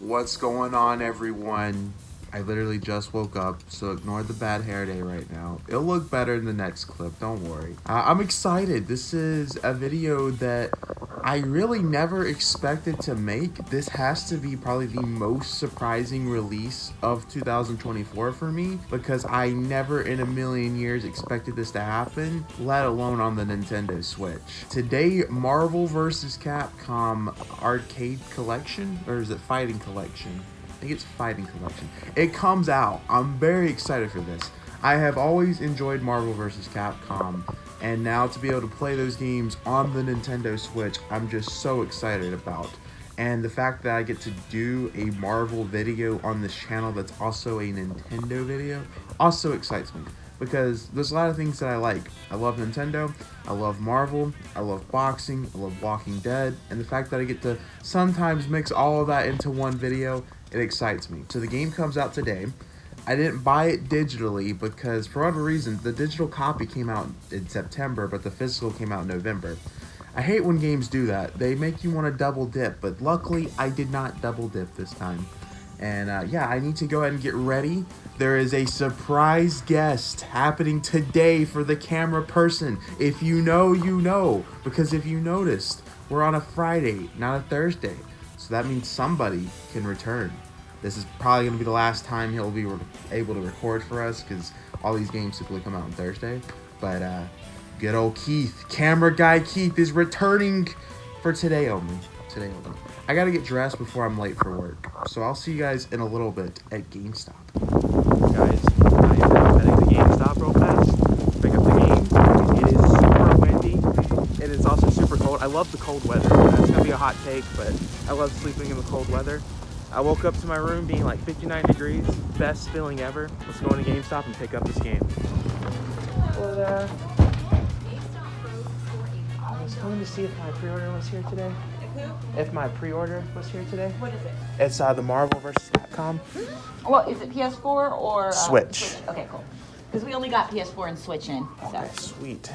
What's going on, everyone? I literally just woke up, so ignore the bad hair day right now. It'll look better in the next clip, don't worry. I'm excited. This is a video that I really never expected to make. This has to be probably the most surprising release of 2024 for me, because I never in a million years expected this to happen, let alone on the Nintendo Switch. Today, Marvel vs. Capcom Arcade Collection, or is it Fighting Collection? I think it's Fighting Collection. It comes out. I'm very excited for this. I have always enjoyed Marvel vs. Capcom, and now to be able to play those games on the Nintendo Switch, I'm just so excited about. And the fact that I get to do a Marvel video on this channel that's also a Nintendo video also excites me, because there's a lot of things that I like. I love Nintendo, I love Marvel, I love boxing, I love Walking Dead, and the fact that I get to sometimes mix all of that into one video, it excites me. So the game comes out today. I didn't buy it digitally because for whatever reason, the digital copy came out in September, but the physical came out in November. I hate when games do that. They make you want to double dip, but luckily I did not double dip this time. And yeah, I need to go ahead and get ready. There is a surprise guest happening today for the camera person. If you know, you know. Because if you noticed, we're on a Friday, not a Thursday. So that means somebody can return. This is probably going to be the last time he'll be able to record for us, because all these games typically come out on Thursday. But good old Keith, camera guy Keith, is returning for today only. Today only. I got to get dressed before I'm late for work. So I'll see you guys in a little bit at GameStop. Guys, I am now heading to GameStop real fast. Pick up the game. It is super windy. It is also super cold. I love the cold weather. It's going to be a hot take, but I love sleeping in the cold weather. I woke up to my room being like 59 degrees. Best feeling ever. Let's go into GameStop and pick up this game. Well, I was going to see if my pre-order was here today. If my pre-order was here today. What is it? It's the Marvel vs. Capcom. Well, is it PS4 or Switch? Okay, cool. Because we only got PS4 and Switch in. So. Okay, sweet.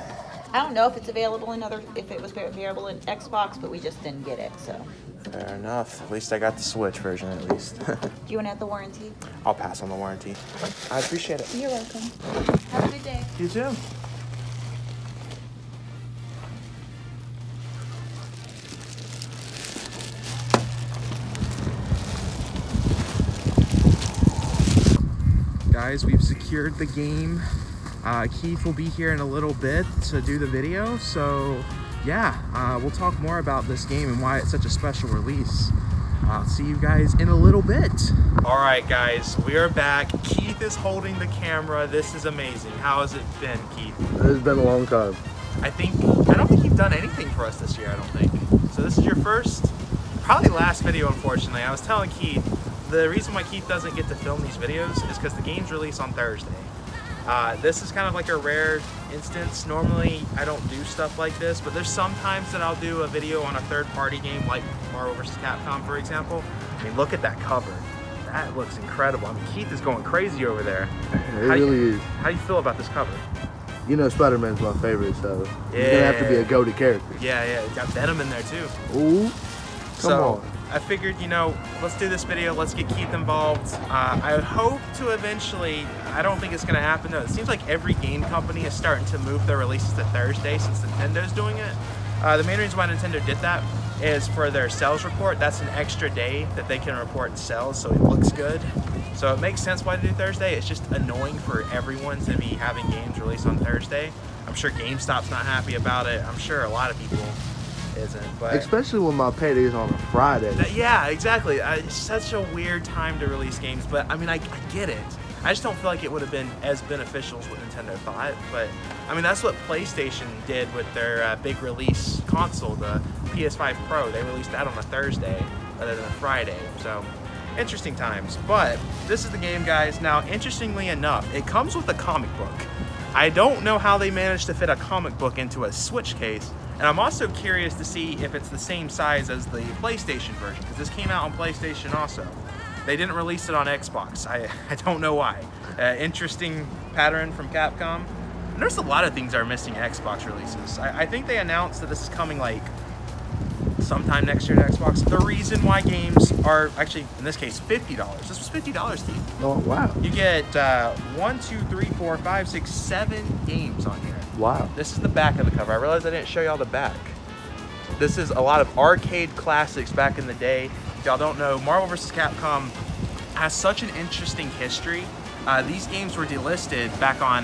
I don't know if it's available in if it was available in Xbox, but we just didn't get it. So. Fair enough. At least I got the Switch version, at least. Do you want to have the warranty? I'll pass on the warranty. I appreciate it. You're welcome. Have a good day. You too. Guys, we've secured the game. Keith will be here in a little bit to do the video, so yeah, we'll talk more about this game and why it's such a special release. I'll see you guys in a little bit. All right, guys, we are back. Keith is holding the camera. This is amazing. How has it been, Keith? It's been a long time. I don't think you've done anything for us this year, I don't think. So this is your first, probably last video, unfortunately. I was telling Keith, the reason why Keith doesn't get to film these videos is because the games release on Thursday. This is kind of like a rare instance. Normally, I don't do stuff like this, but there's some times that I'll do a video on a third-party game like Marvel vs. Capcom, for example. I mean, look at that cover. That looks incredible. I mean, Keith is going crazy over there. It really is. How do you feel about this cover? You know, Spider-Man's my favorite, so Yeah. he's gonna have to be a go-to character. Yeah, it's got Venom in there too. Ooh, come on. I figured, you know, let's do this video. Let's get Keith involved. I hope to eventually, I don't think it's going to happen though. It seems like every game company is starting to move their releases to Thursday since Nintendo's doing it. The main reason why Nintendo did that is for their sales report. That's an extra day that they can report sales, so it looks good. So it makes sense why to do Thursday. It's just annoying for everyone to be having games released on Thursday. I'm sure GameStop's not happy about it. I'm sure a lot of people isn't, but Especially when my payday is on a Friday. yeah, exactly. It's such a weird time to release games, but I mean, I get it. I just don't feel like it would have been as beneficial as what Nintendo thought. But I mean, that's what PlayStation did with their big release console, the PS5 Pro. They released that on a Thursday rather than a Friday. So interesting times. But this is the game, guys. Now, interestingly enough, it comes with a comic book. I don't know how they managed to fit a comic book into a Switch case. And I'm also curious to see if it's the same size as the PlayStation version, because this came out on PlayStation also. They didn't release it on Xbox. I don't know why. Interesting pattern from Capcom. And there's a lot of things that are missing Xbox releases. I think they announced that this is coming like sometime next year to Xbox. The reason why games are actually, in this case, $50. This was $50, Keith. Oh, wow. You get 1, 2, 3, 4, 5, 6, 7 games on here. Wow. This is the back of the cover. I realized I didn't show y'all the back. This is a lot of arcade classics back in the day. If y'all don't know, Marvel vs. Capcom has such an interesting history. These games were delisted back on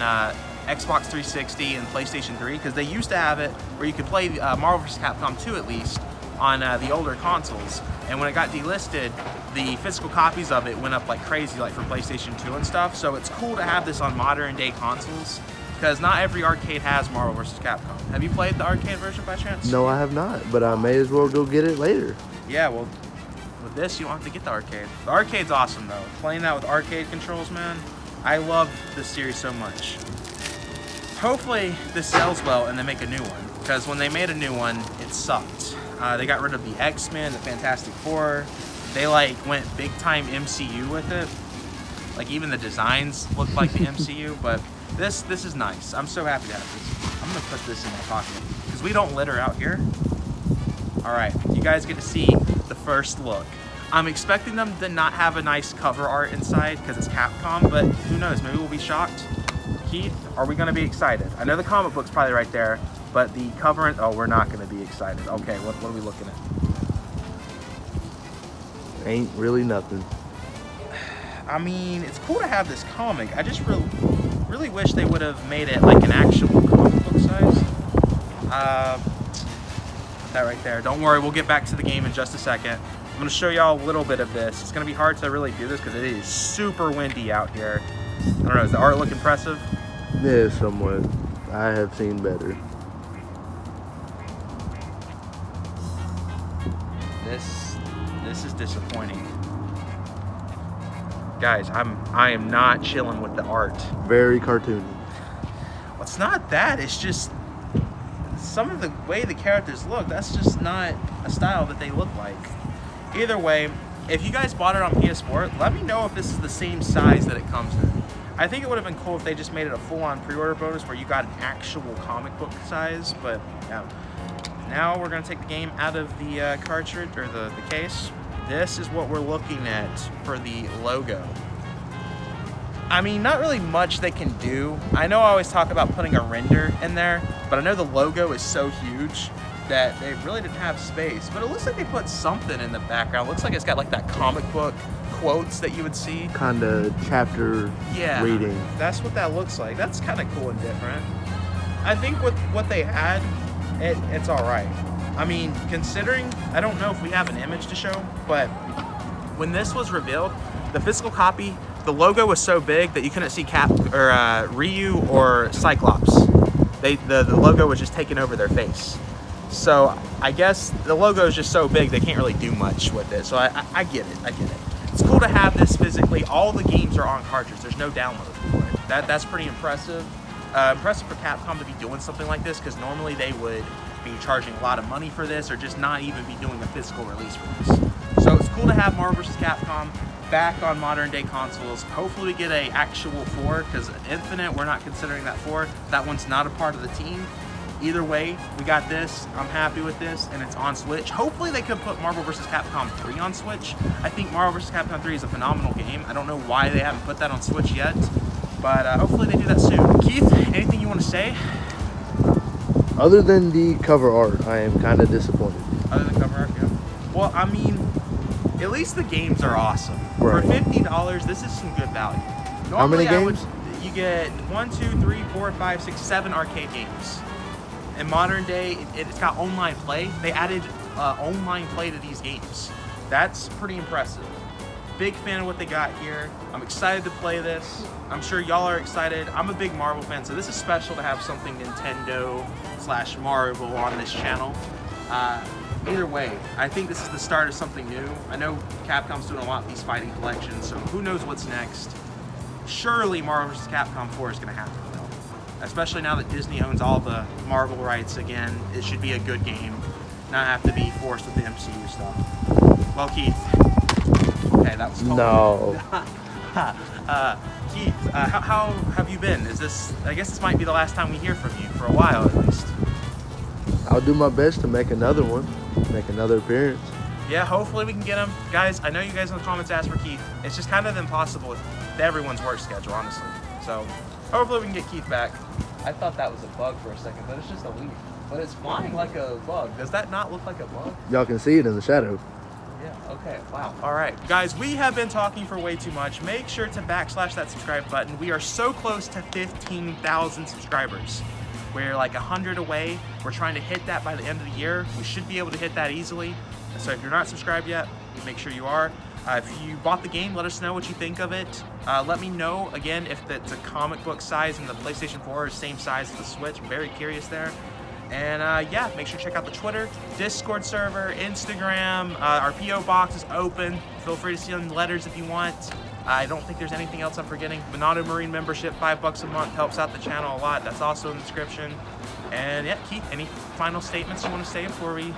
Xbox 360 and PlayStation 3 because they used to have it where you could play Marvel vs. Capcom 2 at least on the older consoles. And when it got delisted, the physical copies of it went up like crazy, like for PlayStation 2 and stuff. So it's cool to have this on modern day consoles because not every arcade has Marvel vs. Capcom. Have you played the arcade version by chance? No, I have not, but I may as well go get it later. Yeah, well, with this, you don't have to get the arcade. The arcade's awesome, though. Playing that with arcade controls, man, I love this series so much. Hopefully, this sells well and they make a new one, because when they made a new one, it sucked. They got rid of the X-Men, the Fantastic Four. They, like, went big-time MCU with it. Like, even the designs look like the MCU, but this is nice. I'm so happy to have this. I'm gonna put this in my pocket, because we don't litter out here. All right, you guys get to see the first look. I'm expecting them to not have a nice cover art inside because it's Capcom, but who knows, maybe we'll be shocked. Keith, are we gonna be excited? I know the comic book's probably right there, but the cover, oh, we're not gonna be excited. Okay, what are we looking at? Ain't really nothing. I mean, it's cool to have this comic. I just really wish they would have made it like an actual comic book size. That right there. Don't worry, we'll get back to the game in just a second. I'm gonna show y'all a little bit of this. It's gonna be hard to really do this because it is super windy out here. I don't know, does the art look impressive? Yeah, somewhat. I have seen better. This is disappointing. Guys, I am not chilling with the art. Very cartoony. Well, it's not that, it's just some of the way the characters look, that's just not a style that they look like. Either way, if you guys bought it on PS4, let me know if this is the same size that it comes in. I think it would have been cool if they just made it a full-on pre-order bonus where you got an actual comic book size, but yeah. Now we're gonna take the game out of the cartridge, or the case. This is what we're looking at for the logo. I mean, not really much they can do. I know I always talk about putting a render in there, but I know the logo is so huge that they really didn't have space. But it looks like they put something in the background. It looks like it's got like that comic book quotes that you would see. Kind of chapter reading. That's what that looks like. That's kind of cool and different. I think with what they had, it's all right. I mean, considering, I don't know if we have an image to show, but when this was revealed, the physical copy, the logo was so big that you couldn't see Ryu or Cyclops. The logo was just taking over their face. So I guess the logo is just so big they can't really do much with it. So I get it. It's cool to have this physically. All the games are on cartridge. There's no download for it. That's pretty impressive. Impressive for Capcom to be doing something like this, because normally they would be charging a lot of money for this or just not even be doing a physical release for this. So it's cool to have Marvel vs. Capcom back on modern day consoles. Hopefully we get a actual 4, because Infinite, we're not considering that 4. That one's not a part of the team. Either way, we got this. I'm happy with this, and it's on Switch. Hopefully they could put Marvel vs. Capcom 3 on Switch. I think Marvel vs. Capcom 3 is a phenomenal game. I don't know why they haven't put that on Switch yet, but hopefully they do that soon. Keith, anything you want to say? Other than the cover art, I am kind of disappointed. Other than cover art, yeah. Well, I mean, at least the games are awesome. Right. For $50, this is some good value. Normally, How many games? You get 1, 2, 3, 4, 5, 6, 7 arcade games. In modern day, it's got online play. They added online play to these games. That's pretty impressive. Big fan of what they got here. I'm excited to play this. I'm sure y'all are excited. I'm a big Marvel fan, so this is special to have something Nintendo/Marvel on this channel. Either way, I think this is the start of something new. I know Capcom's doing a lot of these fighting collections, so who knows what's next. Surely Marvel vs. Capcom 4 is going to happen, though. Especially now that Disney owns all the Marvel rights again. It should be a good game, not have to be forced with the MCU stuff. Well, Keith. Okay, that was cold. No. Keith, how have you been? I guess this might be the last time we hear from you, for a while at least. I I'll do my best to make another one, make another appearance. Yeah, hopefully we can get him. Guys, I know you guys in the comments asked for Keith. It's just kind of impossible with everyone's work schedule, honestly. So hopefully we can get Keith back. I thought that was a bug for a second, but it's just a leaf. But it's flying like a bug. Does that not look like a bug? Y'all can see it in the shadow. Yeah, okay, wow. All right, guys, we have been talking for way too much. Make sure to backslash that subscribe button. We are so close to 15,000 subscribers. We're like 100 away. We're trying to hit that by the end of the year. We should be able to hit that easily. So if you're not subscribed yet, make sure you are. If you bought the game, let us know what you think of it. Let me know, again, if it's a comic book size and the PlayStation 4 is same size as the Switch. I'm very curious there. And yeah, make sure to check out the Twitter, Discord server, Instagram. Our P.O. box is open. Feel free to send letters if you want. I don't think there's anything else I'm forgetting. Monado Marine membership, $5 a month, helps out the channel a lot. That's also in the description. And yeah, Keith, any final statements you want to say before we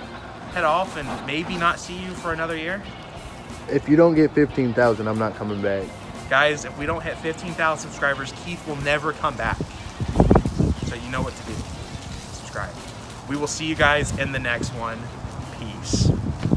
head off and maybe not see you for another year? If you don't get 15,000, I'm not coming back. Guys, if we don't hit 15,000 subscribers, Keith will never come back. So you know what to do. Subscribe. We will see you guys in the next one. Peace.